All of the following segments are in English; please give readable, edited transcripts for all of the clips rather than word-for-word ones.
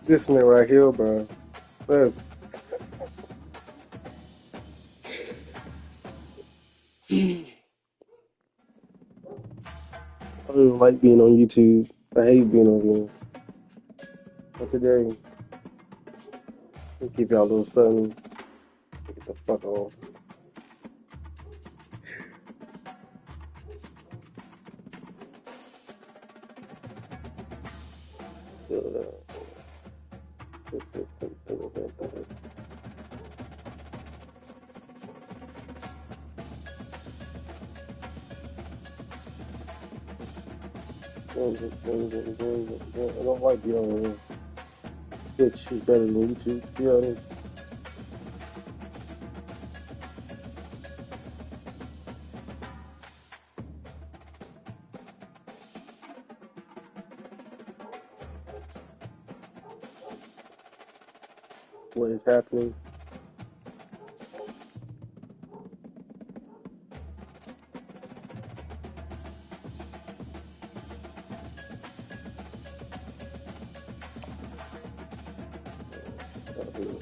This man right here, bro. That's I don't like being on YouTube. I hate being on here. But today, I'll give y'all a little something. Get the fuck off. I don't like being on here. Twitch is better than YouTube, to be honest. What is happening?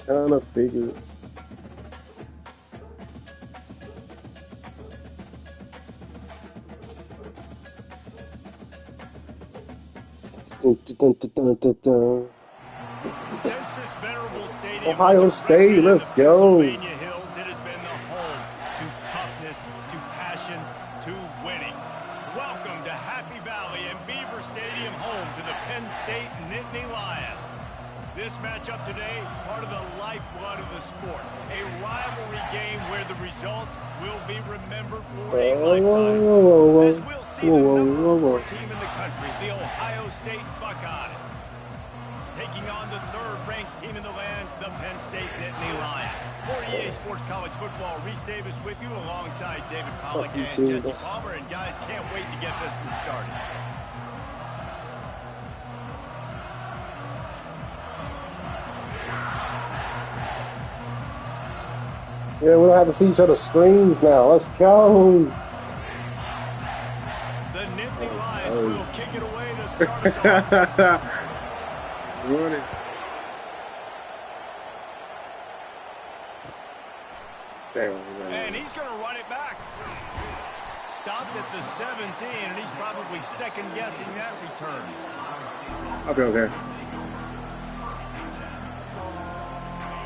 Kind of figure. Ohio State, let's go. It has been the home to toughness, to passion, to winning. Welcome to Happy Valley and Beaver Stadium, home to the Penn State Nittany Lions. This matchup today, part of the lifeblood of the sport. A rivalry game where the results will be remembered for a lifetime. As we'll see the number 4 team in the country, the Ohio State Buckeyes, taking on the 3rd-ranked team in the land, the Penn State Nittany Lions. For EA Sports College Football, Reese Davis with you alongside David Pollack and Jesse Palmer. And guys, can't wait to get this one started. Yeah, we don't have to see each other's screens now. Let's go. The Nittany Lions will kick it away to start us off. Run it. And he's going to run it back. Stopped at the 17, and he's probably second-guessing that return. Okay.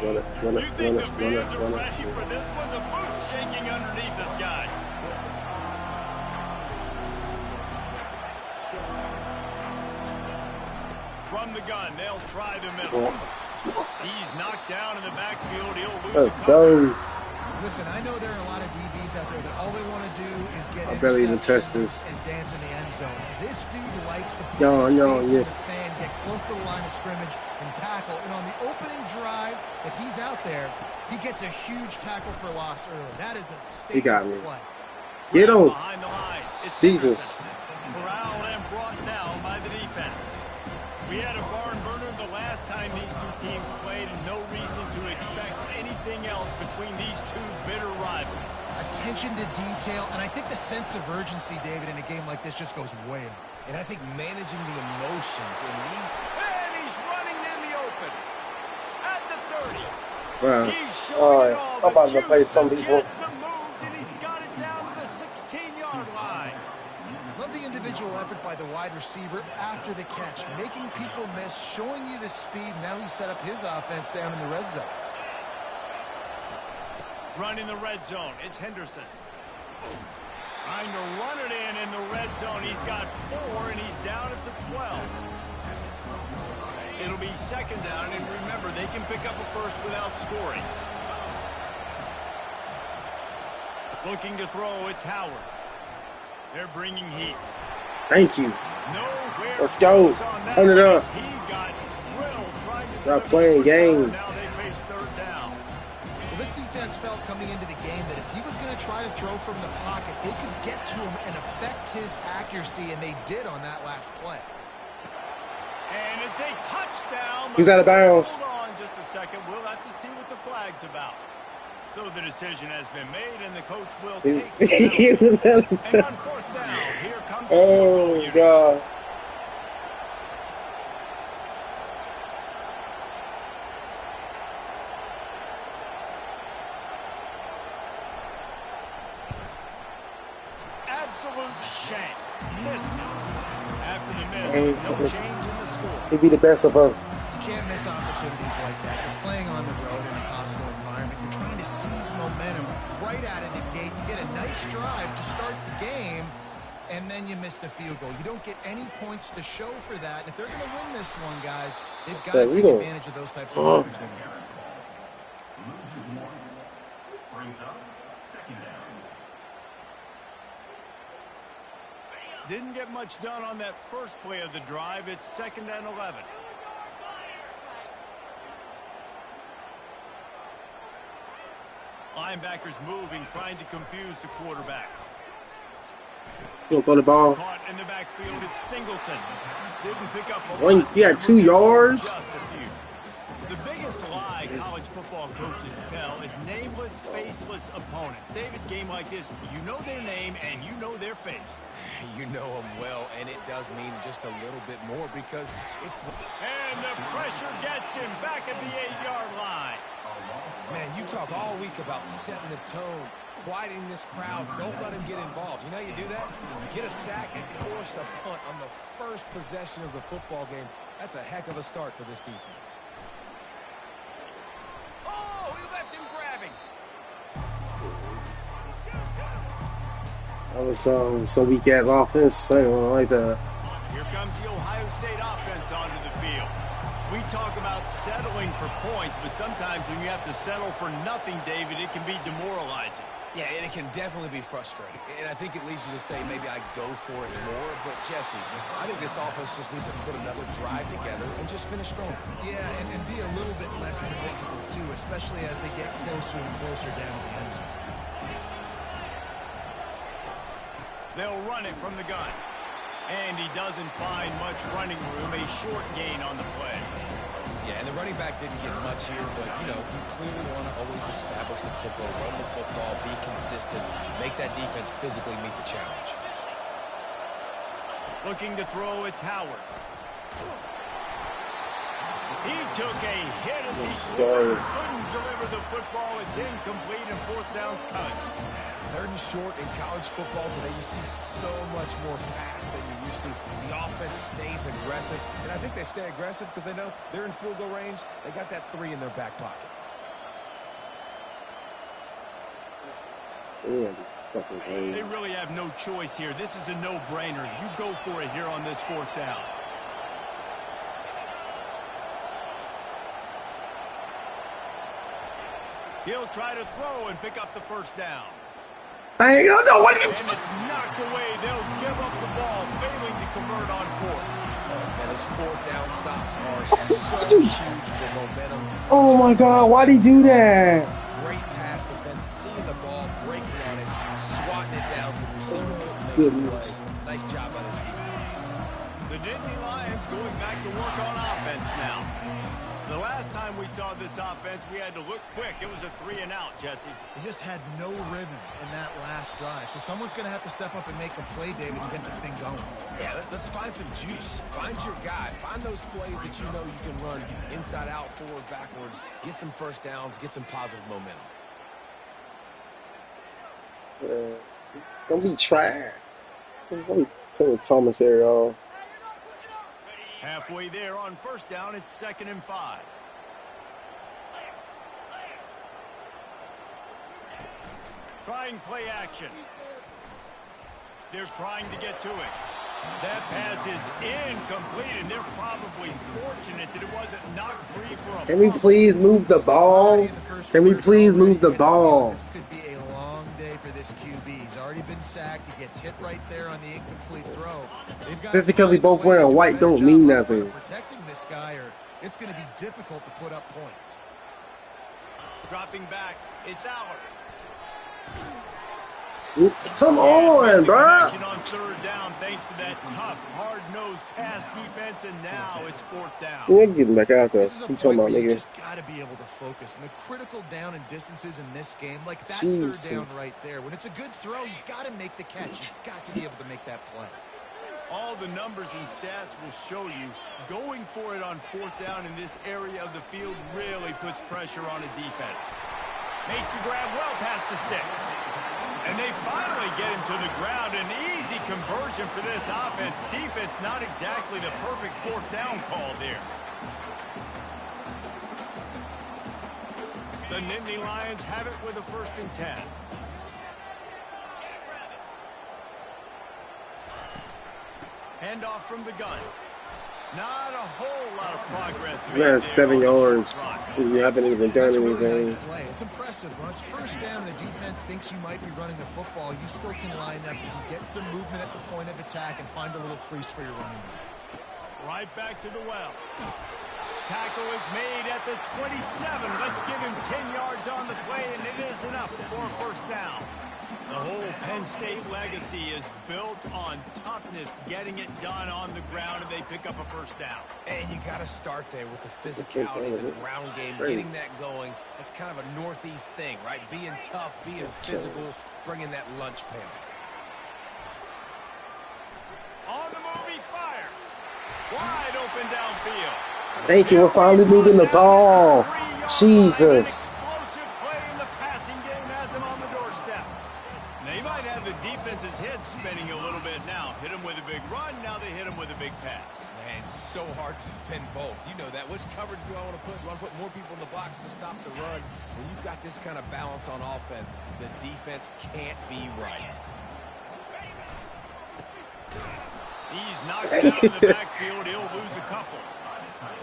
Run it. You think the fans are ready for this one? The boot's shaking underneath us, guys. From the gun, they'll try the middle. He's knocked down in the backfield. He'll lose a cover. Listen, I know there are a lot of DBs out there that all they want to do is get interceptions and dance in the end zone. This dude likes to put his face in the fan, get close to the line of scrimmage, and tackle. And on the opening drive, if he's out there, he gets a huge tackle for loss early. That is a statement play. Get him. Behind the line. It's Jesus. Corralled and brought down by the defense. We had a barn burner the last time these two teams played, and no reason to expect anything else between these two bitter rivals. Attention to detail, and I think the sense of urgency, David, in a game like this just goes way up. And I think managing the emotions in these... And he's running in the open. At the 30. Wow. He's showing it all. I'm about to play some people. people. The moves, and he's got it down to the 16-yard line. Love the individual effort by the wide receiver after the catch, making people miss, showing you the speed. Now he set up his offense down in the red zone. Run in the red zone. It's Henderson. Trying to run it in the red zone. He's got 4, and he's down at the 12. It'll be second down, and remember, they can pick up a first without scoring. Looking to throw, it's Howard. They're bringing heat. Thank you. Nowhere. Let's go. Turn it up. He got drilled trying to Stop playing games. Now they face third down. Well, this defense felt coming into the game that if he was going to try to throw from the pocket, they could get to him and affect his accuracy, and they did on that last play. And it's a touchdown. He's out of bounds. Hold on just a second. We'll have to see what the flag's about. So the decision has been made, and the coach will take He was out of and on fourth down, here comes Oh, God. absolute shank. Missed it. After the miss, Hey, no change in the score. he'd be the best of us. You can't miss opportunities like that. You're playing on the road in a hostile environment. You're trying to seize momentum right out of the gate. You get a nice drive to start the game, and then you miss the field goal. You don't get any points to show for that. And if they're going to win this one, guys, they've got to take advantage of those types of opportunities. Didn't get much done on that first play of the drive. It's 2nd and 11. Linebackers moving, trying to confuse the quarterback. You don't throw the ball. Caught in the backfield, it's Singleton. Didn't pick up a One, lot. you got 2 yards. Just a few. The biggest lie college football coaches tell is nameless, faceless opponents. David, game like this, you know their name and you know their face. You know them well, and it does mean just a little bit more because it's... And the pressure gets him back at the 8-yard line. Man, you talk all week about setting the tone, quieting this crowd. Don't let him get involved. You know how you do that? You get a sack and force a punt on the first possession of the football game. That's a heck of a start for this defense. Oh, he left him grabbing. That was some weak ass offense. I don't like that. Here comes the Ohio State offense onto the field. We talk about settling for points, but sometimes when you have to settle for nothing, David, it can be demoralizing. Yeah, and it can definitely be frustrating. And I think it leads you to say maybe I go for it more. But, Jesse, I think this offense just needs to put another drive together and just finish strong. Yeah, and be a little bit less predictable, too, especially as they get closer and closer down the end zone. They'll run it from the gun. And he doesn't find much running room, a short gain on the play. Yeah, and the running back didn't get much here, but, you know, you clearly want to always establish the tempo, run the football, be consistent, make that defense physically meet the challenge. Looking to throw, it's Howard. He took a hit as he couldn't deliver the football. It's incomplete and 4th down's cut. 3rd and short in college football today, you see so much more pass than you used to. The offense stays aggressive, and I think they stay aggressive because they know they're in field goal range. They got that 3 in their back pocket. They really have no choice here. This is a no-brainer. You go for it here on this 4th down. He'll try to throw and pick up the 1st down. I don't know what And it's knocked away. They'll give up the ball, failing to convert on 4th. And those 4th down stops are so huge for momentum. Oh my God, why'd he do that? Great pass defense, seeing the ball, breaking on it, swatting it down so the receiver couldn't make Goodness. a play. Nice job by this defense. The Nittany Lions going back to work on offense now. The last time we saw this offense, we had to look quick. It was a 3-and-out, Jesse. They just had no rhythm in that last drive. So someone's going to have to step up and make a play, David, and get this thing going. Yeah, let's find some juice. Find your guy. Find those plays that you know you can run inside out, forward, backwards. Get some 1st downs. Get some positive momentum. Don't be trash. Don't be putting commissary off. Halfway there on 1st down, it's 2nd and 5. Trying play action. They're trying to get to it. That pass is incomplete, and they're probably fortunate that it wasn't knocked free for a Can we please move the ball? Can we please move the ball? This could be a long day for this QB. He's already been sacked. He gets hit right there on the incomplete throw. Just because we both wearing white don't mean nothing. Protecting this guy, or it's going to be difficult to put up points. Dropping back, it's Allard. Come on, bro. On 3rd down, thanks to that tough, hard-nosed pass defense, and now it's 4th down. We're getting back out there. This is a You point talking about, where you nigga? just got to be able to focus. And the critical down and distances in this game, like that Jesus. 3rd down right there. When it's a good throw, you got to make the catch. You got to be able to make that play. All the numbers and stats will show you going for it on 4th down in this area of the field really puts pressure on a defense. Makes the grab well past the sticks. And they finally get him to the ground. An easy conversion for this offense. Defense not exactly the perfect fourth down call there. The Nittany Lions have it with a 1st and 10. Handoff from the gun. Not a whole lot of progress. That's 7 yards. You haven't even done anything. Really nice play. It's impressive. When it's 1st down and the defense thinks you might be running the football, you still can line up. You can get some movement at the point of attack and find a little crease for your running back. Right back to the well. Tackle is made at the 27. Let's give him 10 yards on the play, and it is enough for a 1st down. The whole Penn State legacy is built on toughness, getting it done on the ground, and they pick up a 1st down. And you got to start there with the physicality, the ground game, getting that going. That's kind of a Northeast thing, right? Being tough, being physical, bringing that lunch pail. On the move, he fires. Wide open downfield. Thank you for finally moving the ball. Jesus. Explosive play in the passing game has him on the doorstep. They might have the defense's head spinning a little bit now. Hit him with a big run, now they hit him with a big pass. Man, it's so hard to defend both. You know that. Which coverage do I want to put? Do I want to put more people in the box to stop the run? When you've got this kind of balance on offense, the defense can't be right. He's knocked out in the backfield. He'll lose a couple.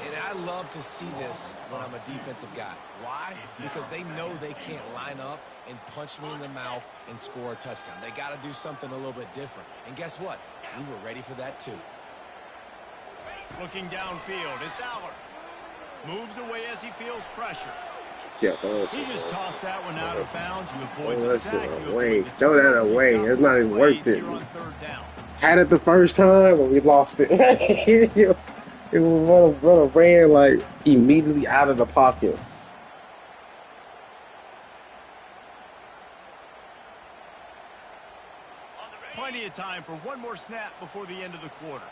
And I love to see this when I'm a defensive guy. Why? Because they know they can't line up and punch me in the mouth and score a touchdown. They got to do something a little bit different. And guess what? We were ready for that too. Looking downfield, it's Allard. Moves away as he feels pressure. Yeah, He just tossed that one out of bounds. You avoid the sack. Throw that away. It's not even worth it. Had it the first time, but we lost it. It was runner ran like immediately out of the pocket. Plenty of time for one more snap before the end of the quarter.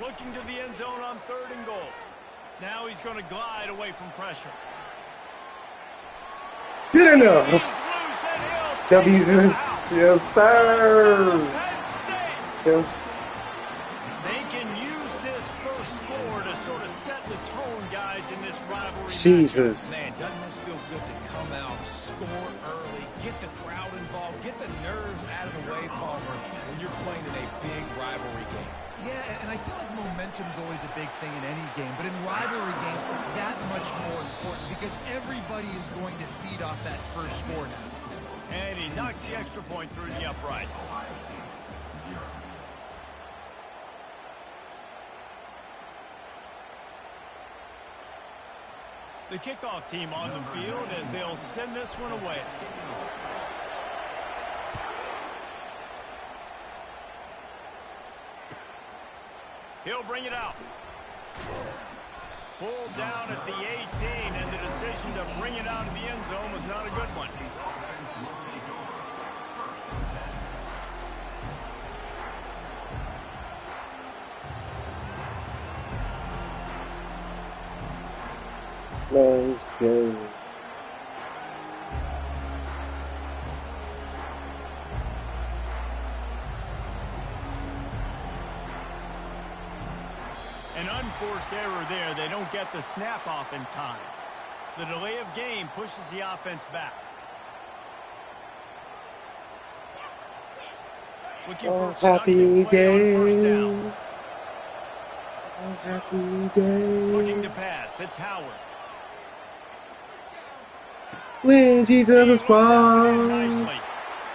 Looking to the end zone on 3rd and goal. Now he's going to glide away from pressure. Good enough. He's loose and he'll W's take in. him out. Yes, sir. Penn State. Yes. They can use this first score to sort of set the tone, guys, in this rivalry. Jesus. Man, doesn't this feel good to come out, score early, get the crowd involved, get the nerves out of the way, Palmer, when you're playing in a big rivalry game. Yeah, and I feel like momentum is always a big thing in any game, but in rivalry games, it's that much more important because everybody is going to feed off that first score now. And he knocks the extra point through the upright. The kickoff team on the field as they'll send this one away. He'll bring it out. Pulled down at the 18, and the decision to bring it out of the end zone was not a good one. Let's go. An unforced error there. They don't get the snap off in time. The delay of game pushes the offense back. Looking for happy productive play on 1st down. day. Happy day. Looking to pass. It's Howard. When He Jesus looks is out and in born. nicely.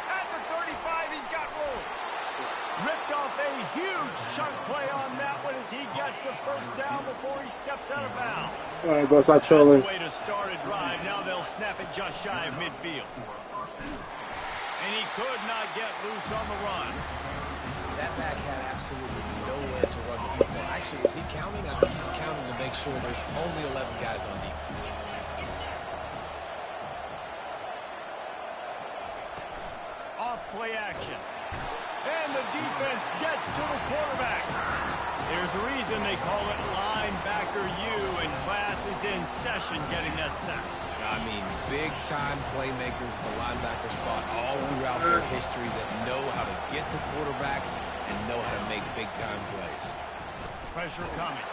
At the 35, he's got room. Ripped off a huge chunk play on that one as he gets the 1st down before he steps out of bounds. All right, bro, stop That's trolling. the way to start a drive. Now they'll snap it just shy of midfield. And he could not get loose on the run. That back had absolutely nowhere to run the football. Actually, is he counting? I think he's counting to make sure there's only 11 guys on defense. Off play action. And the defense gets to the quarterback. There's a reason they call it linebacker U, and class is in session getting that sack. big-time playmakers at the linebacker spot all throughout their history that know how to get to quarterbacks and know how to make big-time plays. Pressure coming.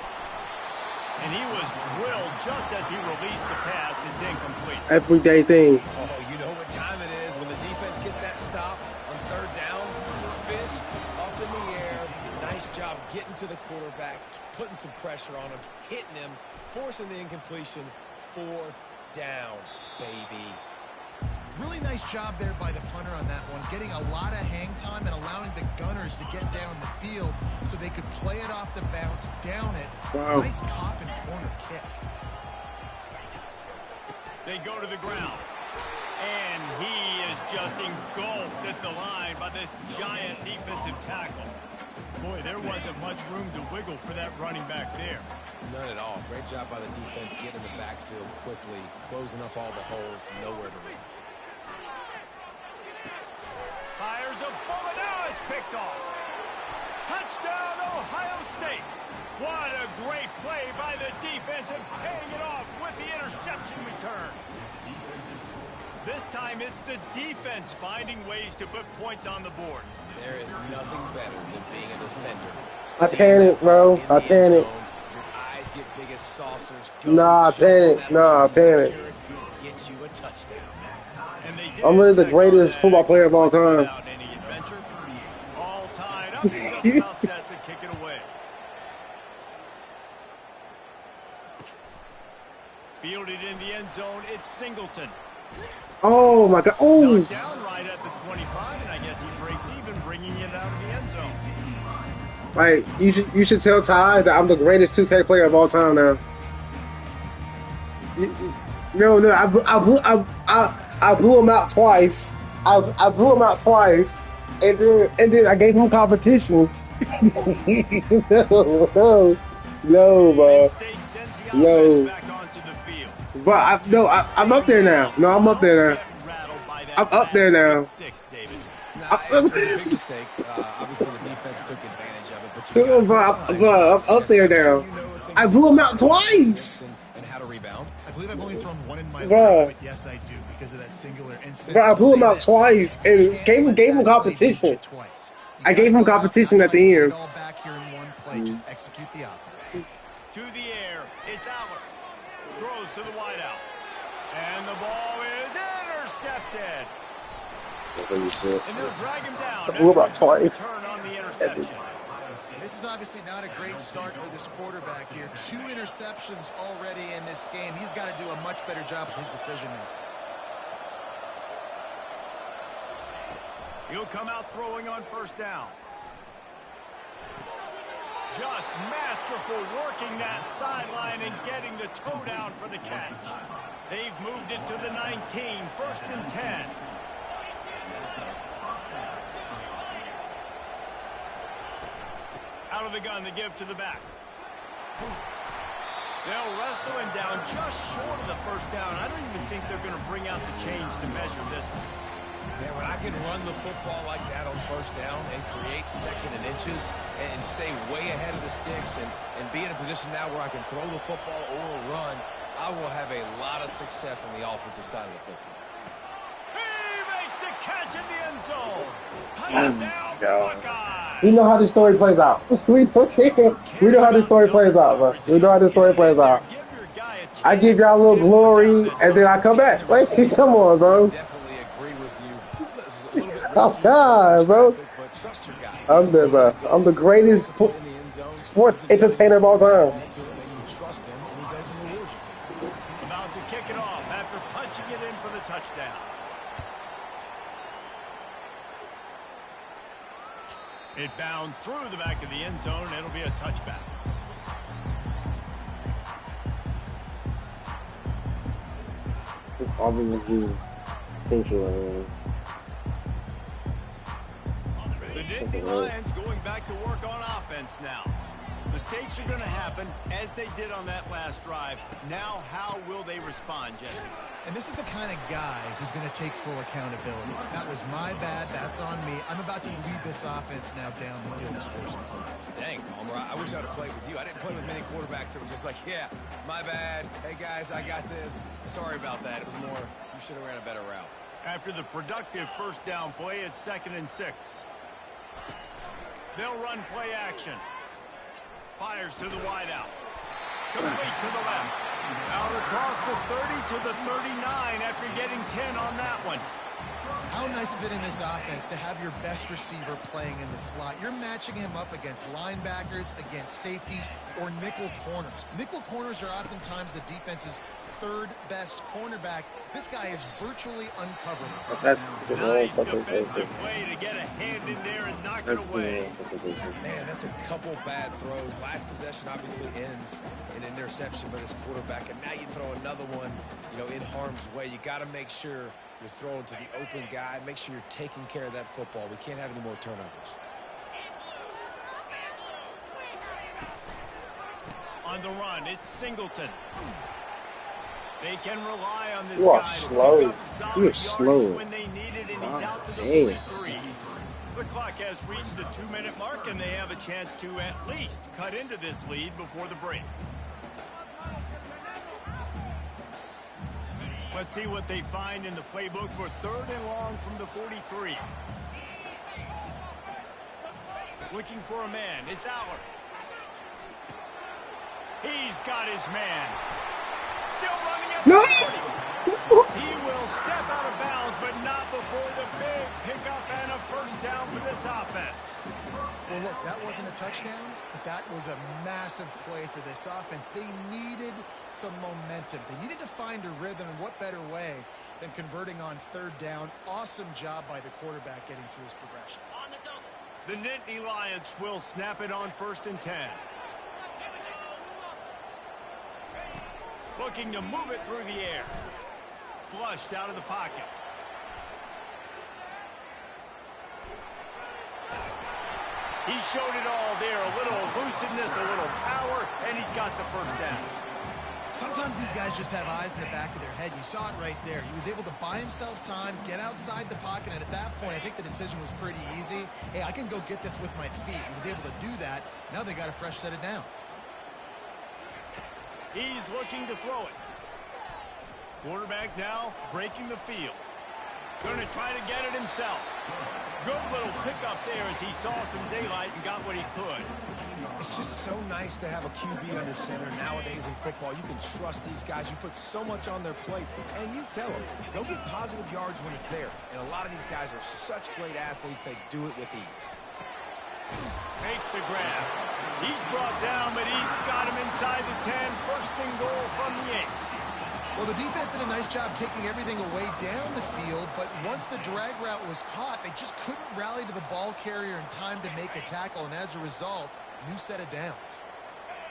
And he was drilled just as he released the pass. It's incomplete. Everyday thing. Oh, you know what time it is when the defense gets that stop on third down. Fist up in the air. Nice job getting to the quarterback, putting some pressure on him, hitting him, forcing the incompletion. Fourth down, baby. Really nice job there by the punter on that one, getting a lot of hang time and allowing the gunners to get down the field so they could play it off the bounce, down it. Wow. Nice coffin corner kick. They go to the ground. And he is just engulfed at the line by this giant defensive tackle. Boy, there wasn't much room to wiggle for that running back there. None at all. Great job by the defense getting in the backfield quickly, closing up all the holes, nowhere to run. Fires a bullet. Now it's picked off. Touchdown, Ohio State. What a great play by the defense and paying it off with the interception return. This time it's the defense finding ways to put points on the board. There is nothing better than being a defender. I panicked, bro. I panicked. Your eyes get big as saucers. Nah, I panicked. Nah, I panicked. Get you a touchdown. I'm really the greatest football player of all time. All tied up, just about set to kick it away. Fielded in the end zone, it's Singleton. Oh my God! Oh! Down right at the 25, and I guess he breaks even, bringing it out of the end zone. Like you should tell Ty that I'm the greatest 2K player of all time now. No, I blew him out twice. I blew him out twice, and then I gave him competition. No, bro. No. But I'm up there now. No, I'm up there now. I'm up there now. It's a big mistake. Obviously, the defense took advantage of it. But I'm up there now. I blew him out twice. And how to rebound. I believe I've only thrown one in my life, but yes, I do, because of that singular instance. Bro, I blew him out twice and gave him competition. I gave him competition at the end. All back here in one play, just execute the offense. To the air, it's Aller. Throws to the wideout. And the ball is intercepted. And they'll drag him down. I blew him out twice. Turn on the interception. This is obviously not a great start for this quarterback here. 2 interceptions already in this game. He's got to do a much better job with his decision making. He'll come out throwing on first down. Just masterful working that sideline and getting the toe down for the catch. They've moved it to the 19, 1st and 10. Out of the gun to give to the back. They'll wrestle him down just short of the first down. I don't even think they're going to bring out the chains to measure this one. Man, when I can run the football like that on first down and create 2nd and inches and stay way ahead of the sticks and be in a position now where I can throw the football or run, I will have a lot of success on the offensive side of the football. He makes the catch in the end zone. Touchdown, Buckeyes. We know how this story plays out. We know how this story plays out, bro. We know how this story plays out. I give y'all a little glory, and then I come back. Like, come on, bro. Definitely agree with you. Oh God, bro. I'm the greatest sports entertainer of all time. Trust him, and he goes and rewards you. About to kick it off after punching it in for the touchdown. It bounds through the back of the end zone. It'll be a touchback. The Nittany Lions going back to work on offense now. Mistakes are going to happen, as they did on that last drive. Now, how will they respond, Jesse? And this is the kind of guy who's going to take full accountability. That was my bad. That's on me. I'm about to lead this offense now down the field to score some points. Dang, Homer, I wish I'd have played with you. I didn't play with many quarterbacks that were just like, yeah, my bad. Hey, guys, I got this. Sorry about that. It was more, you should have ran a better route. After the productive first down play, it's 2nd and 6. They'll run play action. Fires to the wideout. Complete to the left. Out across the 30 to the 39 after getting 10 on that one. How nice is it in this offense to have your best receiver playing in the slot? You're matching him up against linebackers, against safeties, or nickel corners. Nickel corners are oftentimes the defense's third best cornerback. This guy is virtually uncoverable. That's nice defensive play to get a hand in there and knock it away. Man, that's a couple bad throws. Last possession obviously ends in an interception by this quarterback, and now you throw another one, in harm's way. You got to make sure you're throwing to the open guy. Make sure you're taking care of that football. We can't have any more turnovers. On the run, it's Singleton. They can rely on this You are guy slow. to pick up solid You are yards slow. when they need it, and he's out to the Damn. 43. The clock has reached the 2-minute mark, and they have a chance to at least cut into this lead before the break. Let's see what they find in the playbook for 3rd and long from the 43. Looking for a man. It's Allard. He's got his man. Still running at the 40. He will step out of bounds, but not before the big pickup and a first down for this offense. Well, look, that wasn't a touchdown, but that was a massive play for this offense. They needed some momentum. They needed to find a rhythm, and what better way than converting on 3rd down. Awesome job by the quarterback getting through his progression. The Nittany Lions will snap it on 1st and 10. Looking to move it through the air. Flushed out of the pocket. He showed it all there. A little elusiveness, a little power, and he's got the first down. Sometimes these guys just have eyes in the back of their head. You saw it right there. He was able to buy himself time, get outside the pocket, and at that point, I think the decision was pretty easy. Hey, I can go get this with my feet. He was able to do that. Now they got a fresh set of downs. He's looking to throw it. Quarterback now breaking the field. Going to try to get it himself. Good little pickup there as he saw some daylight and got what he could. It's just so nice to have a QB under center nowadays in football. You can trust these guys. You put so much on their plate, and you tell them they'll get positive yards when it's there. And a lot of these guys are such great athletes, they do it with ease. Makes the grab. He's brought down, but he's got him inside the 10. 1st and goal from the 8. Well, the defense did a nice job taking everything away down the field, but once the drag route was caught, they just couldn't rally to the ball carrier in time to make a tackle, and as a result, new set of downs.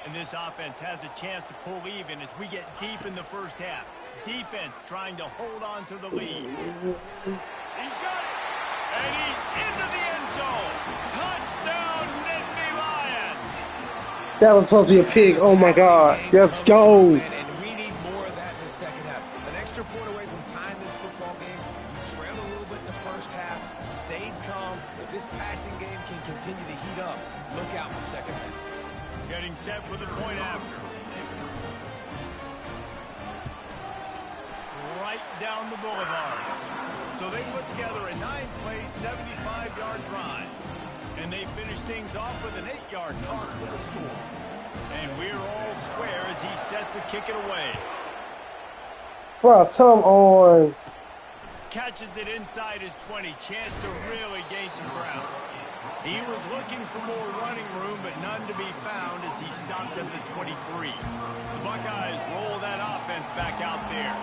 And this offense has a chance to pull even as we get deep in the first half. Defense trying to hold on to the lead. He's got it, and he's into the end zone. Touchdown, Nittany Lions. That was supposed to be a pig. Oh my God. Let's go. And we need more of that in the second half. An extra point away from tying this football game. You trailed a little bit in the first half, stayed calm. If this passing game can continue to heat up, look out in the second half. Getting set for the point after. Right down the boulevard. So they put together a 9-play, 75-yard drive. And they finish things off with an 8-yard toss for the score. And we're all square as he's set to kick it away. Bro, come on. Catches it inside his 20. Chance to really gain some ground. He was looking for more running room, but none to be found as he stopped at the 23. The Buckeyes roll that offense back out there.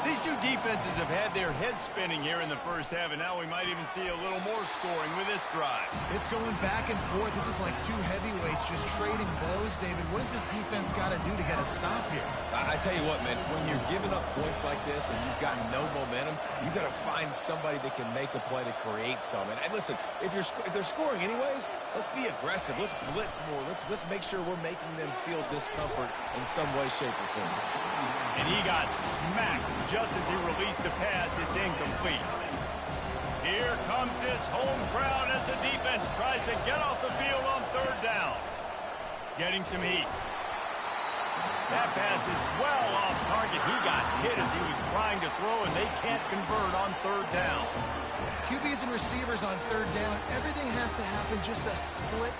These two defenses have had their heads spinning here in the first half, and now we might even see a little more scoring with this drive. It's going back and forth. This is like two heavyweights just trading blows, David. What does this defense got to do to get a stop here? I tell you what, man, when you're giving up points like this and you've got no momentum, you've got to find somebody that can make a play to create some. And listen, if they're scoring anyways, let's be aggressive. Let's blitz more. Let's make sure we're making them feel discomfort in some way, shape, or form. And he got smacked just as he released the pass. It's incomplete. Here comes this home crowd as the defense tries to get off the field on third down. Getting some heat. That pass is well off target. He got hit as he was trying to throw, and they can't convert on third down. QBs and receivers on third down, everything has to happen just a split.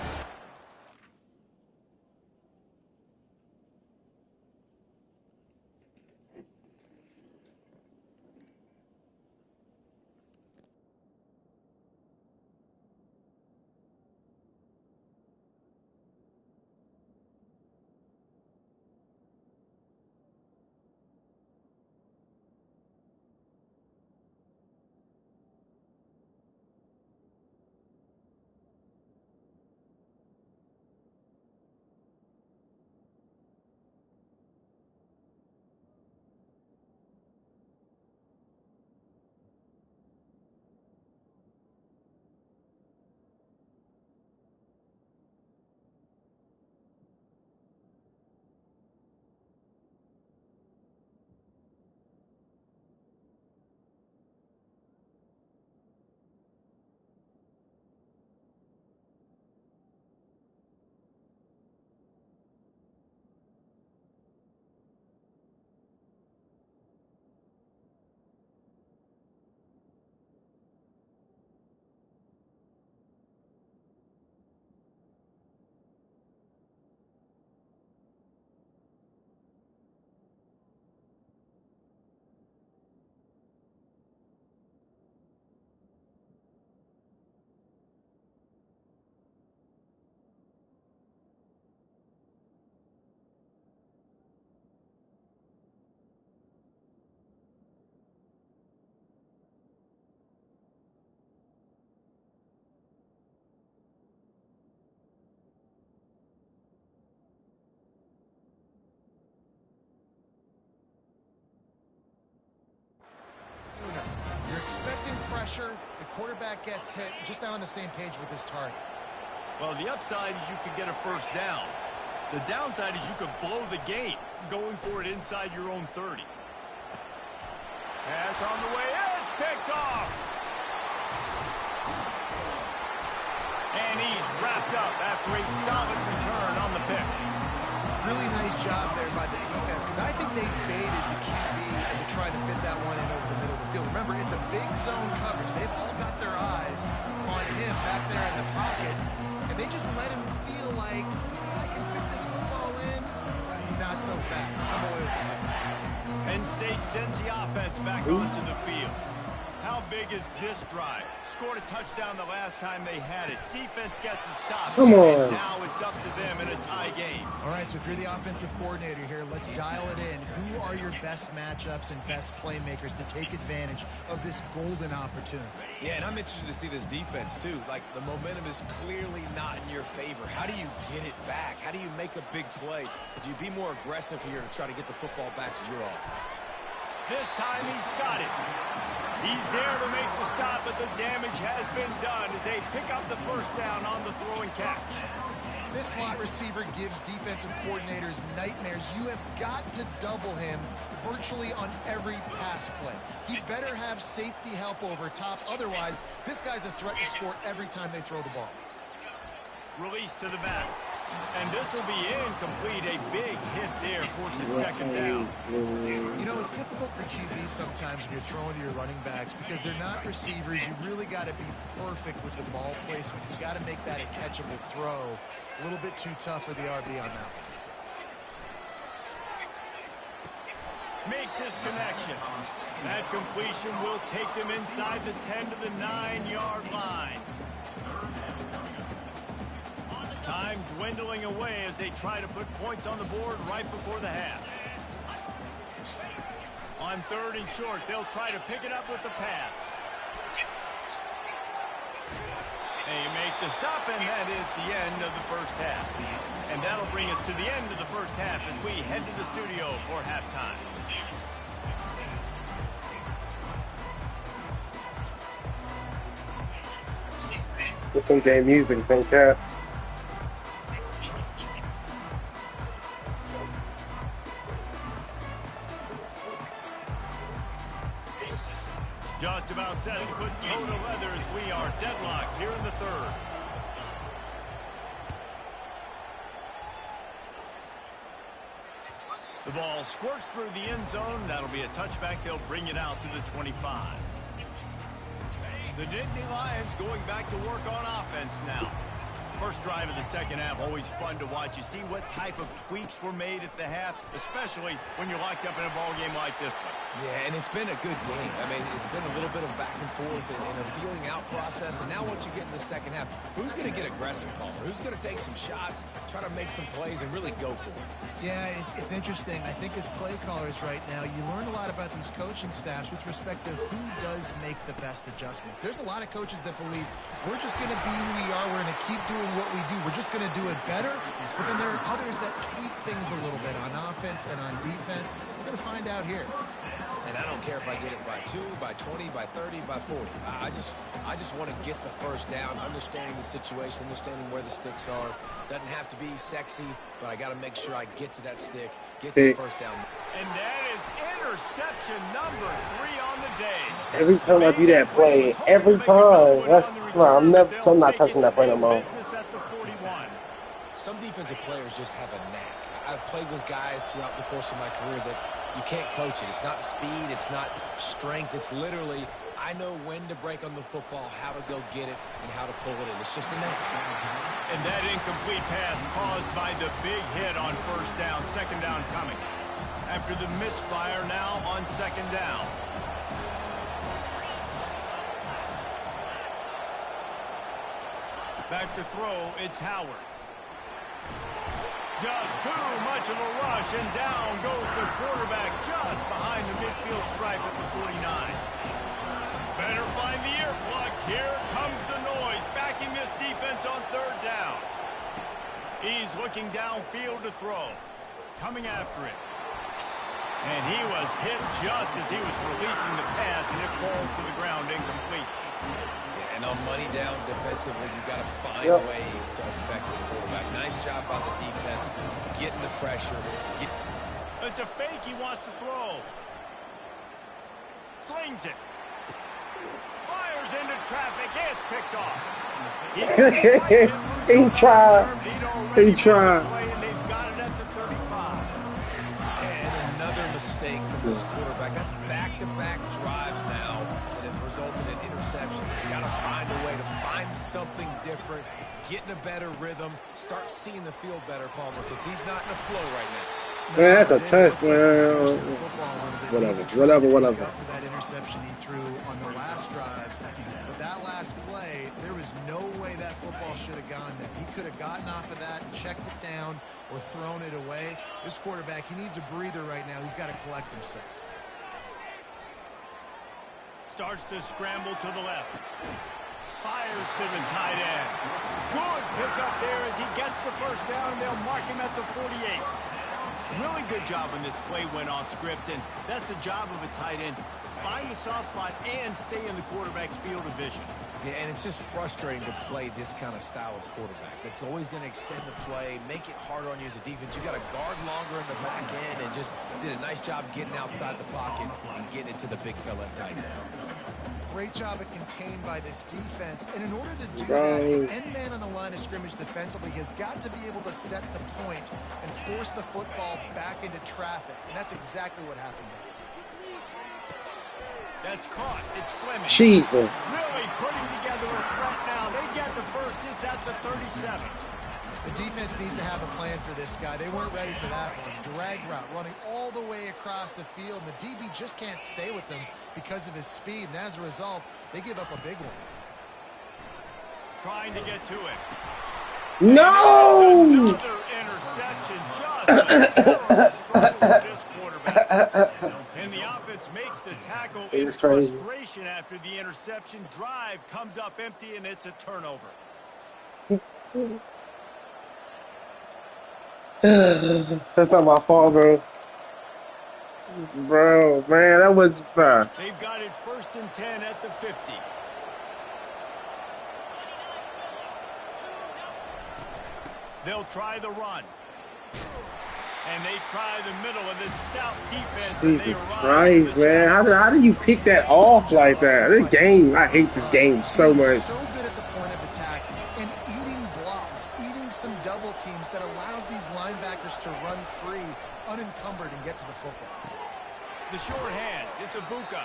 You're expecting pressure. The quarterback gets hit. Just not on the same page with his target. Well, the upside is you could get a first down. The downside is you could blow the game going for it inside your own 30. Pass on the way. It's picked off. And he's wrapped up after a solid return on the pick. Really nice job there by the defense, because I think they baited the QB into trying to fit that one in over the middle of the field. Remember, it's a big zone coverage. They've all got their eyes on him back there in the pocket, and they just let him feel like, maybe I can fit this football in. Not so fast. They come away with the play. Penn State sends the offense back onto the field. How big is this drive? Scored a touchdown the last time they had it. Defense gets a stop. Come on. And now it's up to them in a tie game. All right, so if you're the offensive coordinator here, let's dial it in. Who are your best matchups and best playmakers to take advantage of this golden opportunity? Yeah, and I'm interested to see this defense, too. Like, the momentum is clearly not in your favor. How do you get it back? How do you make a big play? Do you be more aggressive here to try to get the football back to your offense? This time he's got it. He's there to make the stop, but the damage has been done as they pick up the first down on the throw and catch. This slot receiver gives defensive coordinators nightmares. You have got to double him virtually on every pass play. He better have safety help over top. Otherwise, this guy's a threat to score every time they throw the ball. Release to the back. And this will be incomplete. A big hit there forces second down. You know, it's difficult for QBs sometimes when you're throwing to your running backs because they're not receivers. You really got to be perfect with the ball placement. You've got to make that a catchable throw. A little bit too tough for the RB on that one. Makes his connection. That completion will take them inside the 10 to the 9-yard line. Time dwindling away as they try to put points on the board right before the half. On 3rd and short, they'll try to pick it up with the pass. They make the stop, and that is the end of the first half. And that'll bring us to the end of the first half as we head to the studio for halftime. With some game music, Ncaa. Just about set to put toe to leather as we are deadlocked here in the 3rd. The ball squirts through the end zone. That'll be a touchback. They'll bring it out to the 25. The Nittany Lions going back to work on offense now. First drive of the second half, always fun to watch. You see what type of tweaks were made at the half, especially when you're locked up in a ball game like this one. Yeah, and it's been a good game. I mean, it's been a little bit of back and forth and a feeling out process. And now once you get in the second half, who's going to get aggressive, Palmer? Who's going to take some shots, try to make some plays, and really go for it? Yeah, it's interesting. I think as play callers right now, you learn a lot about these coaching staffs with respect to who does make the best adjustments. There's a lot of coaches that believe we're just going to be who we are. We're going to keep doing what we do. We're just going to do it better. But then there are others that tweak things a little bit on offense and on defense. We're going to find out here. And I don't care if I get it by 2, by 20, by 30, by 40. I just want to get the first down, understanding the situation, understanding where the sticks are. Doesn't have to be sexy, but I got to make sure I get to that stick, get to the first down. And that is interception number 3 on the day. Every time I do that play, every time, I'm not touching that play no more. Some defensive players just have a knack. I've played with guys throughout the course of my career that you can't coach it. It's not speed, it's not strength. It's literally, I know when to break on the football, how to go get it, and how to pull it in. It's just a knack. And that incomplete pass caused by the big hit on first down, second down coming. After the misfire now on second down. Back to throw, it's Howard. Just too much of a rush, and down goes the quarterback just behind the midfield stripe at the 49. Better find the earplugs. Here comes the noise, backing this defense on third down. He's looking downfield to throw. Coming after it. And he was hit just as he was releasing the pass, and it falls to the ground incomplete. And on money down defensively, you got to find ways to affect the quarterback. Nice job by the defense, getting the pressure. It's a fake he wants to throw. Slings it. Fires into traffic. It's picked off. He tried. He tried. And they've got it at the 35. And another mistake from this quarterback. That's back-to-back drives now that have resulted in interceptions. He's got to find a way to find something different, get in a better rhythm, start seeing the field better, Palmer, because he's not in the flow right now. Man, that's a touchdown. Whatever. For that interception he threw on the last drive. But that last play, there was no way that football should have gone there. He could have gotten off of that, checked it down, or thrown it away. This quarterback, he needs a breather right now. He's got to collect himself. Starts to scramble to the left. Fires to the tight end. Good pickup there as he gets the first down, and they'll mark him at the 48. Really good job when this play went off script, and that's the job of a tight end. Find the soft spot and stay in the quarterback's field of vision. Yeah, and it's just frustrating to play this kind of style of quarterback. That's always going to extend the play, make it harder on you as a defense. You got to guard longer in the back end, and just did a nice job getting outside the pocket and getting it to the big fella at tight end. Great job at contained by this defense. And in order to do that, the end man on the line of scrimmage defensively has got to be able to set the point and force the football back into traffic. And that's exactly what happened there. That's caught. It's Fleming. Jesus. Really putting together a threat now. They get the first. It's at the 37. The defense needs to have a plan for this guy. They weren't ready for that one. Drag route running all the way across the field. And the DB just can't stay with him because of his speed. And as a result, they give up a big one. Trying to get to it. No! Another interception. Just a struggle with this quarterback. And the offense makes the tackle It in was crazy. frustration after the interception. Drive comes up empty, and it's a turnover. That's not my fault, bro. Bro, man, that was fine. They've got it 1st and 10 at the 50. They'll try the run. And they try the middle of this stout defense. Jesus Christ, man. How do you pick that off like that? This game, I hate this game so much. So good at the point of attack and eating blocks, eating some double teams that allows these linebackers to run free, unencumbered, and get to the football. The short hands, it's Ibuka.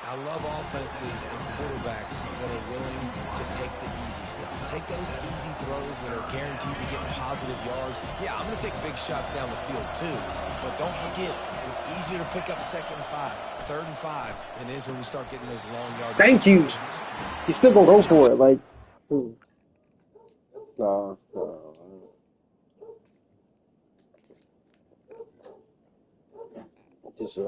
I love offenses and quarterbacks that are willing to take the easy stuff. Take those easy throws that are guaranteed to get positive yards. Yeah, I'm going to take big shots down the field too. But don't forget, it's easier to pick up 2nd and 5, 3rd and 5 than it is when we start getting those long yards. Thank you. You still going to go for it. Like, no. Just,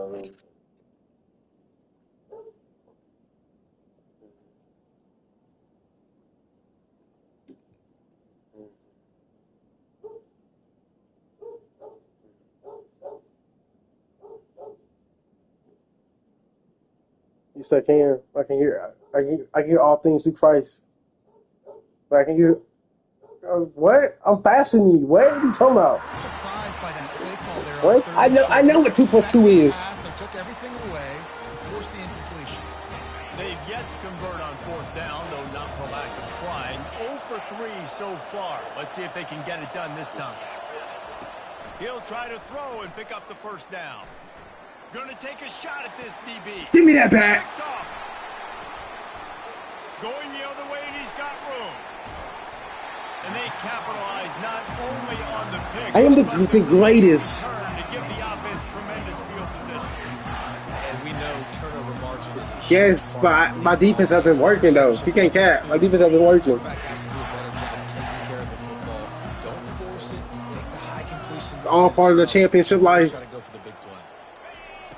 yes, I can. I can hear all things through Christ. But I can hear. What? I'm faster than you. What are you talking about? I'm surprised by that play call there. What? I know what 2 + 2 is. They took everything away and forced the incompletion. They've yet to convert on 4th down, though not for lack of trying. 0 for 3 so far. Let's see if they can get it done this time. He'll try to throw and pick up the 1st down. Gonna take a shot at this DB. Give me that back. Going the other way, and he's got room. And they capitalize not only on the pick. I am the greatest. To give the offense tremendous field position. And we know turnover margin is a huge Yes, but my defense has been working though. You can't cap. My defense has been working. quarterback has to do a better job taking care of the football. Don't force it. Take the high completion. All part of the championship life. Try to go for the big play.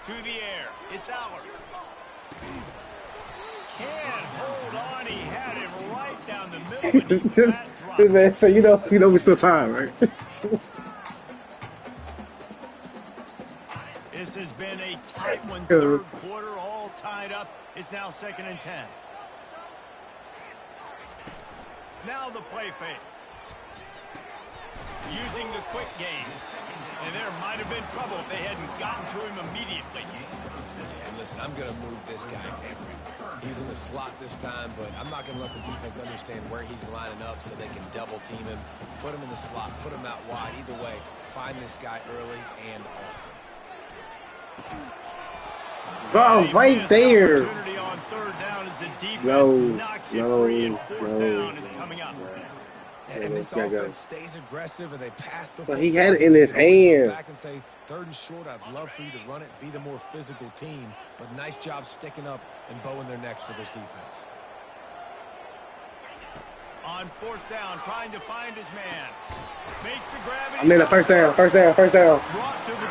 To the air. It's Aller. Can't hold on. He had him right down the middle. And he flat dropped. Man, so you know we're still time, right? This has been a tight one. 3rd quarter, all tied up. It's now 2nd and 10. Now the play fake. Using the quick game. And there might have been trouble if they hadn't gotten to him immediately. And listen, I'm going to move this guy everywhere. He was in the slot this time, but I'm not going to let the defense understand where he's lining up so they can double team him. Put him in the slot, put him out wide. Either way, find this guy early and often. Bro, right there. Opportunity on 3rd down as the defense knocks it free, and 4th down is coming up. And this offense stays aggressive, and they pass the But he had it in his hand. Back and say, 3rd and short, I'd love for you to run it, be the more physical team. But nice job sticking up and bowing their necks for this defense. On 4th down, trying to find his man. Makes the grab. I mean, the first down. Brought to the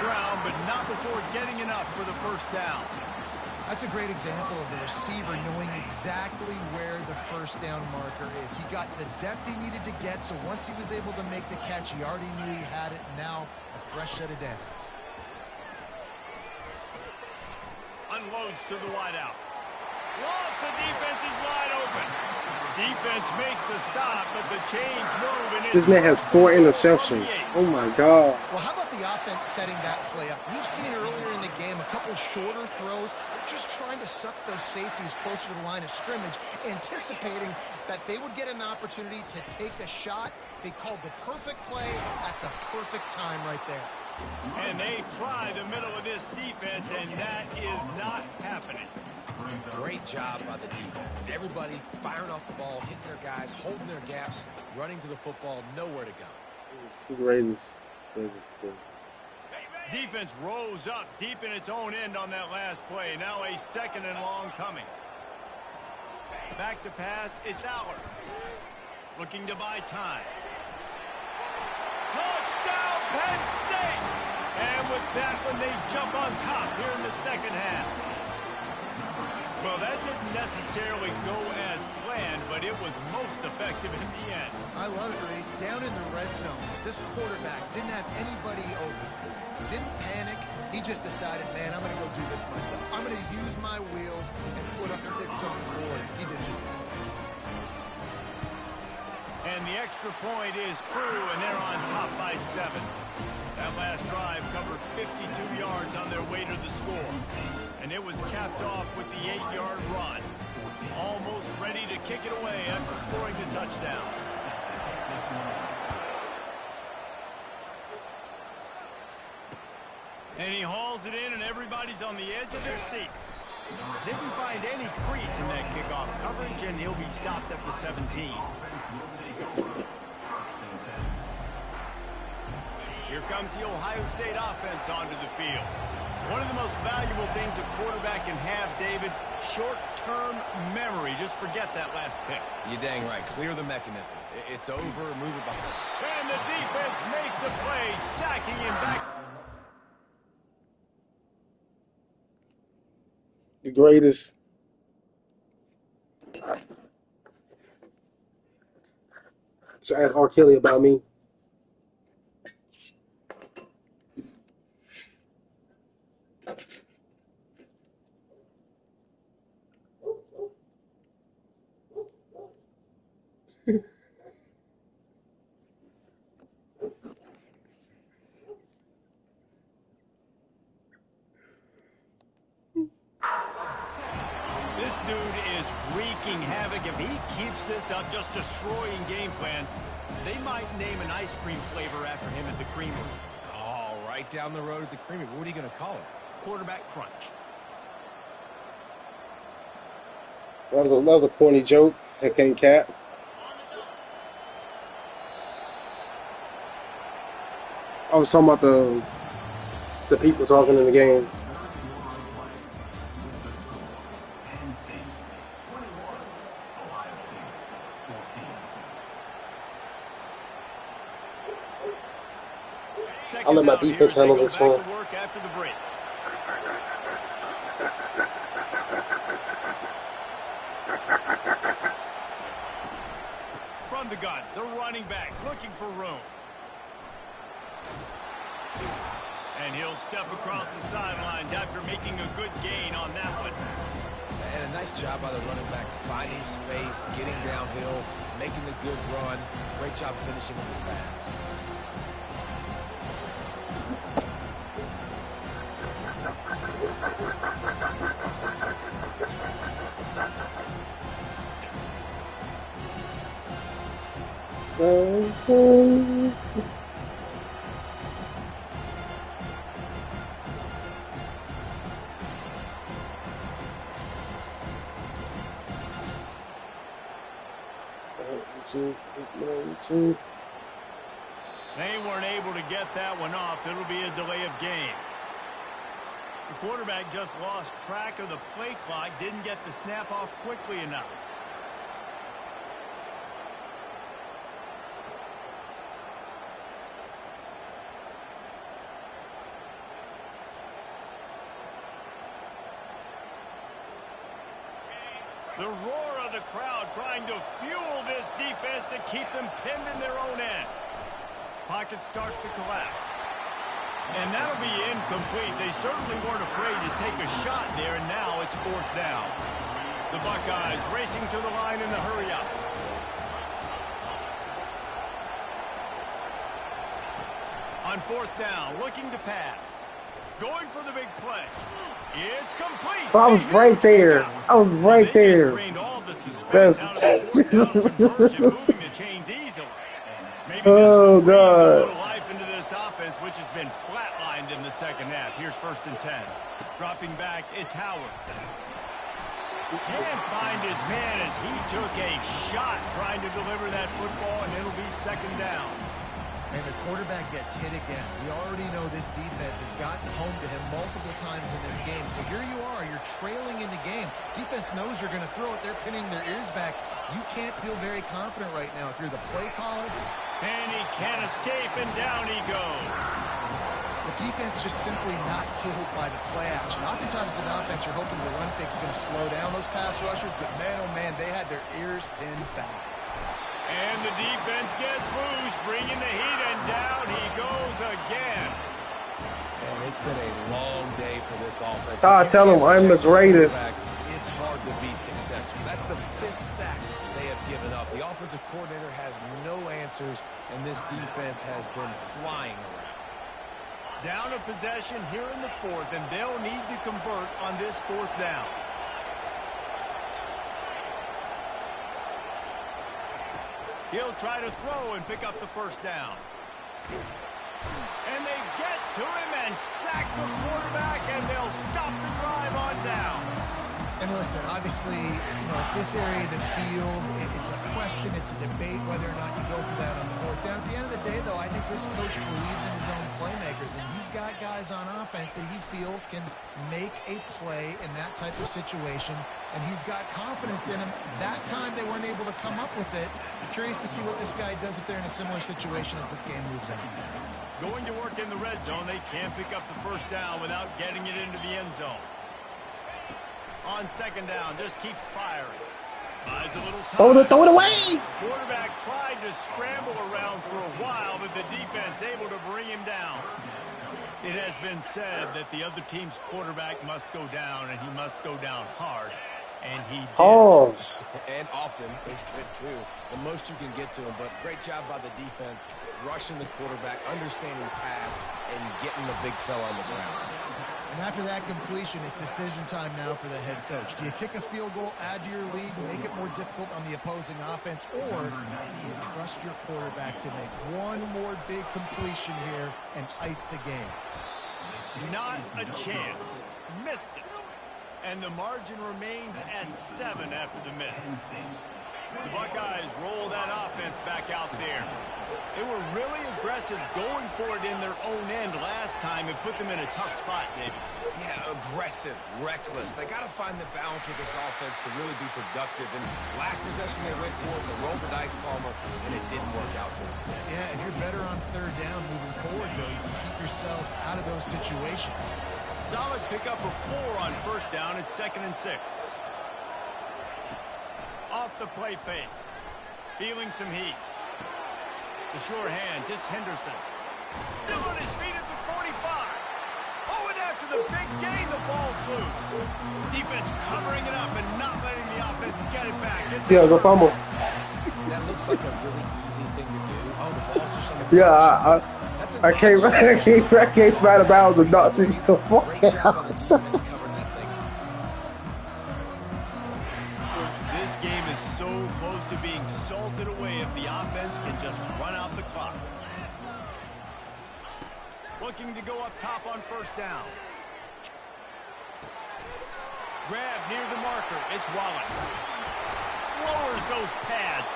ground, but not before getting enough for the 1st down. That's a great example of the receiver knowing exactly where the 1st down marker is. He got the depth he needed to get, so once he was able to make the catch, he already knew he had it. Now, a fresh set of downs. Unloads to the wideout. Lost, the defense is wide open. Defense makes a stop, but the chains move. And This man has 4 interceptions. Oh my God. Well, how about the offense setting that play up? We've seen earlier in the game a couple shorter throws. They're just trying to suck those safeties closer to the line of scrimmage, anticipating that they would get an opportunity to take a shot. They called the perfect play at the perfect time right there. And they try the middle of this defense, and that is not happening. Great job by the defense. Everybody firing off the ball, hitting their guys, holding their gaps, running to the football, nowhere to go. Greatest. Defense rose up deep in its own end on that last play. Now a 2nd and long coming. Back to pass. It's Aller. Looking to buy time. Touchdown, Penn State! And with that one, they jump on top here in the second half. Well, that didn't necessarily go as planned, but it was most effective in the end. I love it, Reese. Down in the red zone, this quarterback didn't have anybody open. Didn't panic. He just decided, man, I'm going to go do this myself. I'm going to use my wheels and put up 6 on the board. He did just that. And the extra point is true, and they're on top by 7. That last drive covered 52 yards on their way to the score. And it was capped off with the 8-yard run. Almost ready to kick it away after scoring the touchdown. And he hauls it in, and everybody's on the edge of their seats. Didn't find any crease in that kickoff coverage, and he'll be stopped at the 17. Here comes the Ohio State offense onto the field. One of the most valuable things a quarterback can have, David, short-term memory. Just forget that last pick. You're dang right. Clear the mechanism. It's over. Move it behind. And the defense makes a play, sacking him back. The greatest. So ask R. Kelly about me. This dude is wreaking havoc. If he keeps this up, just destroying game plans, they might name an ice cream flavor after him at the Creamery. Oh, right down the road at the Creamery. What are you going to call it? Quarterback crunch. That was a corny joke. I can't cap. I was talking about the people talking in the game. I'll let my defense handle this one. After the break. From the gun, the running back looking for room. And he'll step across the sidelines after making a good gain on that one. And a nice job by the running back, finding space, getting downhill, making a good run. Great job finishing with his pads. They weren't able to get that one off. It'll be a delay of game. The quarterback just lost track of the play clock, didn't get the snap off quickly enough. The roar of the crowd trying to fuel this defense to keep them pinned in their own end. Pocket starts to collapse. And that'll be incomplete. They certainly weren't afraid to take a shot there, and now it's 4th down. The Buckeyes racing to the line in the hurry-up. On 4th down, looking to pass. Going for the big play. It's complete. I was right there. I was right there. Oh, God. Life into this offense, which has been flatlined in the second half. Here's 1st and 10. Dropping back, it's Howard. Can't find his man as he took a shot trying to deliver that football, and it'll be 2nd down. And the quarterback gets hit again. We already know this defense has gotten home to him multiple times in this game. So here you are, you're trailing in the game. Defense knows you're going to throw it. They're pinning their ears back. You can't feel very confident right now if you're the play caller. And he can't escape, and down he goes. The defense just simply not fooled by the play action. Oftentimes, as an offense, you're hoping the run fake is going to slow down those pass rushers, but man, oh man, they had their ears pinned back. And the defense gets loose, bringing the heat, and down he goes again. And it's been a long day for this offense. I tell him I'm the greatest. It's hard to be successful. That's the 5th sack they have given up. The offensive coordinator has no answers, and this defense has been flying around. Down a possession here in the 4th, and they'll need to convert on this 4th down. He'll try to throw and pick up the 1st down. And they get to him and sack the quarterback, and they'll stop the drive on downs. And listen, obviously, at this area of the field, it's a question, it's a debate whether or not you go for that on 4th down. At the end of the day, though, I think this coach believes in his own playmakers, and he's got guys on offense that he feels can make a play in that type of situation, and he's got confidence in him. That time, they weren't able to come up with it. I'm curious to see what this guy does if they're in a similar situation as this game moves on. Going to work in the red zone, they can't pick up the 1st down without getting it into the end zone. On 2nd down, just keeps firing. Buys a little time. Throw it away! Quarterback tried to scramble around for a while, but the defense able to bring him down. It has been said that the other team's quarterback must go down, and he must go down hard. And he did. Pause. And often is good, too. The most you can get to him, but great job by the defense, rushing the quarterback, understanding pass, and getting the big fella on the ground. And after that completion, it's decision time now for the head coach. Do you kick a field goal, add to your lead, make it more difficult on the opposing offense, or do you trust your quarterback to make one more big completion here and ice the game? Not a chance. Missed it. And the margin remains at 7 after the miss. The Buckeyes roll that offense back out there. They were really aggressive going for it in their own end last time and put them in a tough spot, David. Yeah, aggressive, reckless. They got to find the balance with this offense to really be productive. And last possession they went for it, they rolled the dice, Palmer, and it didn't work out for them. Yeah, if you're better on 3rd down moving forward, though, you can keep yourself out of those situations. Solid pickup of 4 on 1st down. It's 2nd and 6. Off the play fake. Feeling some heat. The sure hands, it's Henderson. Still on his feet at the 45. Oh, and after the big gain, the ball's loose. Defense covering it up and not letting the offense get it back. Yeah, go fumble. That looks like a really easy thing to do. Oh, the ball's just on the Yeah, I can't find about the not to so fucking out. This game is so close to being salted away if the offense can just run out the clock. Looking to go up top on 1st down. Grab near the marker. It's Wallace. Lowers those pads.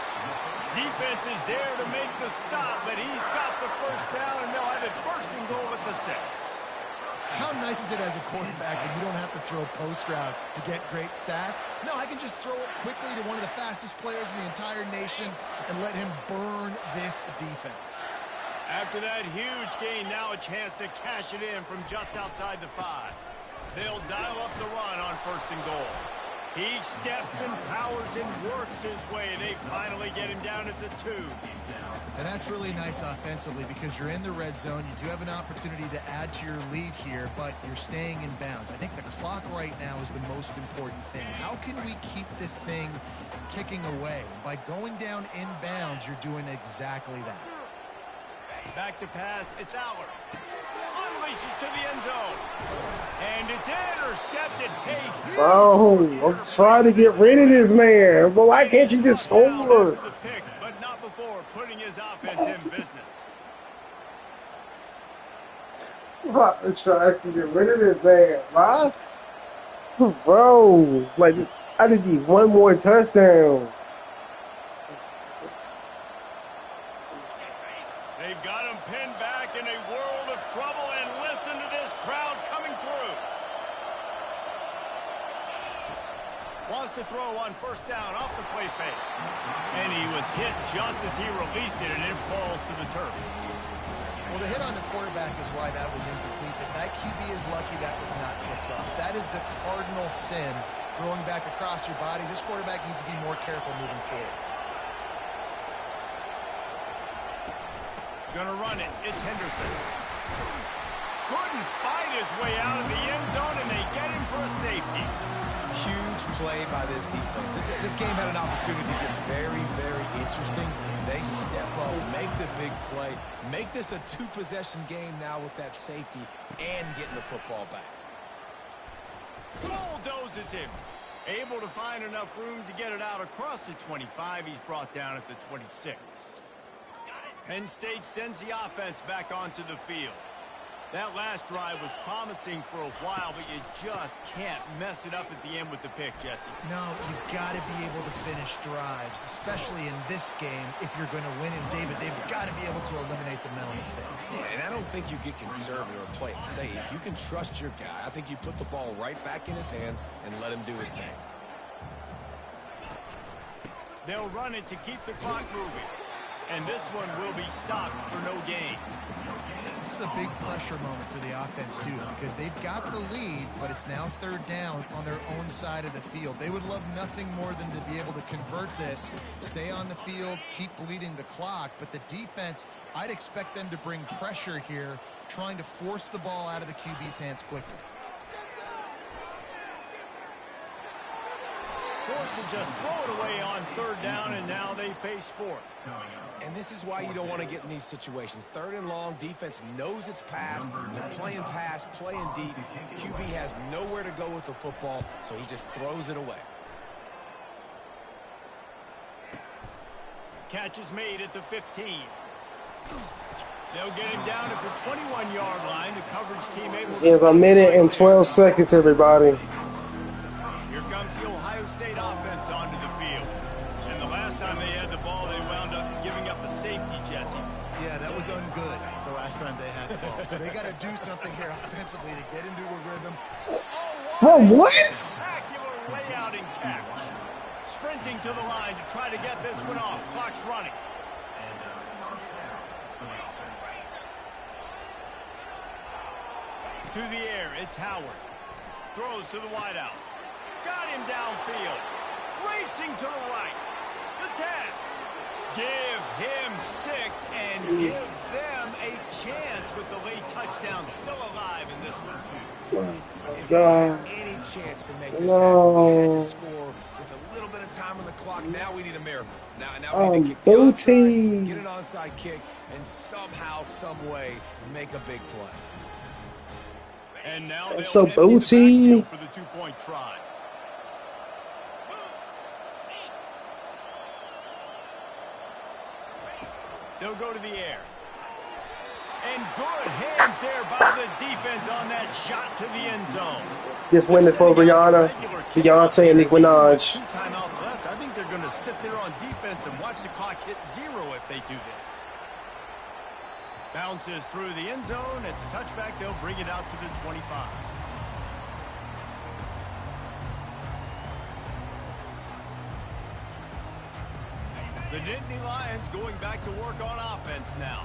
Defense is there to make the stop, but he's got the 1st down, and they'll have it 1st and goal at the 6. How nice is it as a quarterback when you don't have to throw post routes to get great stats? No, I can just throw it quickly to one of the fastest players in the entire nation and let him burn this defense. After that huge gain, now a chance to cash it in from just outside the 5. They'll dial up the run on 1st and goal. He steps and powers and works his way. They finally get him down at the 2. And that's really nice offensively because you're in the red zone. You do have an opportunity to add to your lead here, but you're staying in bounds. I think the clock right now is the most important thing. How can we keep this thing ticking away? By going down in bounds, you're doing exactly that. Back to pass. It's Aller. Unleashes to the end zone. And it's intercepted. Hey, Oh, I'm trying to get rid of this man, but why can't you just score? The pick, but not before putting his offense in business. I'm trying to get rid of this man, man. Bro, like, I just need one more touchdown. They've got him pinned back in a world of trouble, and listen to this crowd coming through. Wants to throw on 1st down off the play fake. And he was hit just as he released it, and it falls to the turf. Well, the hit on the quarterback is why that was incomplete, but that QB is lucky that was not picked off. That is the cardinal sin, throwing back across your body. This quarterback needs to be more careful moving forward. Gonna run it. It's Henderson. Couldn't fight his way out of the end zone, and they get him for a safety. Huge play by this defense. This game had an opportunity to get very, very interesting. They step up, make the big play, make this a two-possession game now with that safety and getting the football back. Bulldozes him. Able to find enough room to get it out across the 25. He's brought down at the 26. Penn State sends the offense back onto the field. That last drive was promising for a while, but you just can't mess it up at the end with the pick, Jesse. No, you've got to be able to finish drives, especially in this game if you're going to win. And, David, they've got to be able to eliminate the mental mistakes. Yeah, and I don't think you get conservative or play it safe. You can trust your guy. I think you put the ball right back in his hands and let him do his thing. They'll run it to keep the clock moving. And this one will be stopped for no gain. This is a big pressure moment for the offense, too, because they've got the lead, but it's now third down on their own side of the field. They would love nothing more than to be able to convert this, stay on the field, keep bleeding the clock. But the defense, I'd expect them to bring pressure here, trying to force the ball out of the QB's hands quickly. Forced to just throw it away on third down, and now they face fourth. And this is why you don't want to get in these situations. Third and long, defense knows it's pass. They're playing pass, playing deep. QB has nowhere to go with the football, so he just throws it away. Catch is made at the 15. They'll get him down at the 21-yard line. The coverage team able to... It's a minute and 12 seconds, everybody. Here comes the Ohio State offense onto the field. And the last time they had the ball, they wound up giving up a safety, Jesse. Yeah, that was ungood the last time they had the ball. So they got to do something here offensively to get into a rhythm. From what? Spectacular layout and catch. Sprinting to the line to try to get this one off. Clock's running. To the air, it's Howard. Throws to the wideout. Got him downfield. Racing to the right. The 10. Give him 6 and give them a chance with the late touchdown still alive in this one. If you have any chance to make this happen, you had to score with a little bit of time on the clock. Now we need a miracle. Now we need to kick the onside, get an onside kick, and somehow, some way, make a big play. And now they'll so empty the backfield for the two-point try. They'll go to the air. And good hands there by the defense on that shot to the end zone. Just win it for Rihanna, Beyonce, and Nicki Minaj. 2 timeouts left. I think they're going to sit there on defense and watch the clock hit 0 if they do this. Bounces through the end zone. It's a touchback. They'll bring it out to the 25. The Nittany Lions going back to work on offense now.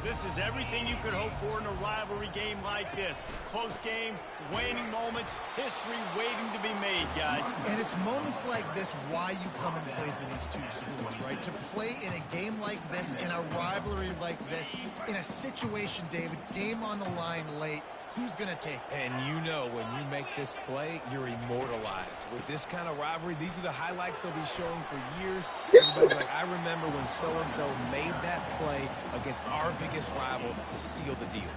This is everything you could hope for in a rivalry game like this. Close game, waning moments, history waiting to be made, guys. And it's moments like this why you come and play for these two schools, right? To play in a game like this, in a rivalry like this, in a situation, David, game on the line late, who's going to take it? And you know when you make this play, you're immortalized. With this kind of rivalry, these are the highlights they'll be showing for years. Everybody's like, I remember when so-and-so made that play against our biggest rival to seal the deal.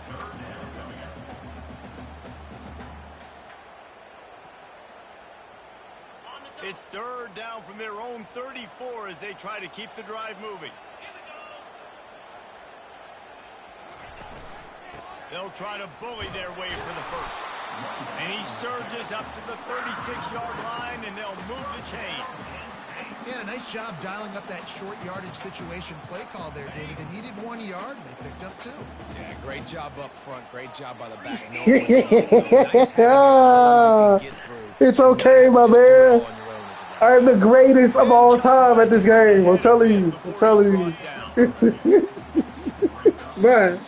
It's third down from their own 34 as they try to keep the drive moving. They'll try to bully their way for the first. And he surges up to the 36-yard line, and they'll move the chain. Yeah, nice job dialing up that short yardage situation play call there, David. They needed 1 yard, and they picked up 2. Yeah, great job up front. Great job by the back. It's okay, my man. I'm the greatest of all time at this game. I'm telling you. Man.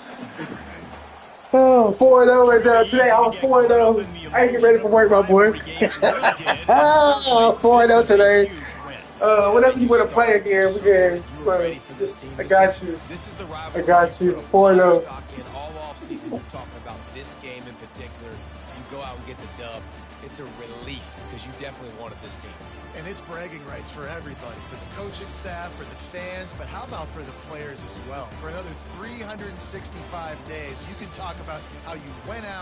Oh, 4-0 right there. Today I was 4-0. I ain't get ready for work, my boy. 4-0 today. Whenever you want to play again, we can. So, I got you. This is the I rivalry got you you. put a lot of 4-0. stock in all offseason. You're talking about this game in particular. You go out and get the dub. It's a relief because you definitely wanted this team. And it's bragging rights for everybody, for the coaching staff, for the fans, but how about for the players as well? For another 365 days, you can talk about how you went out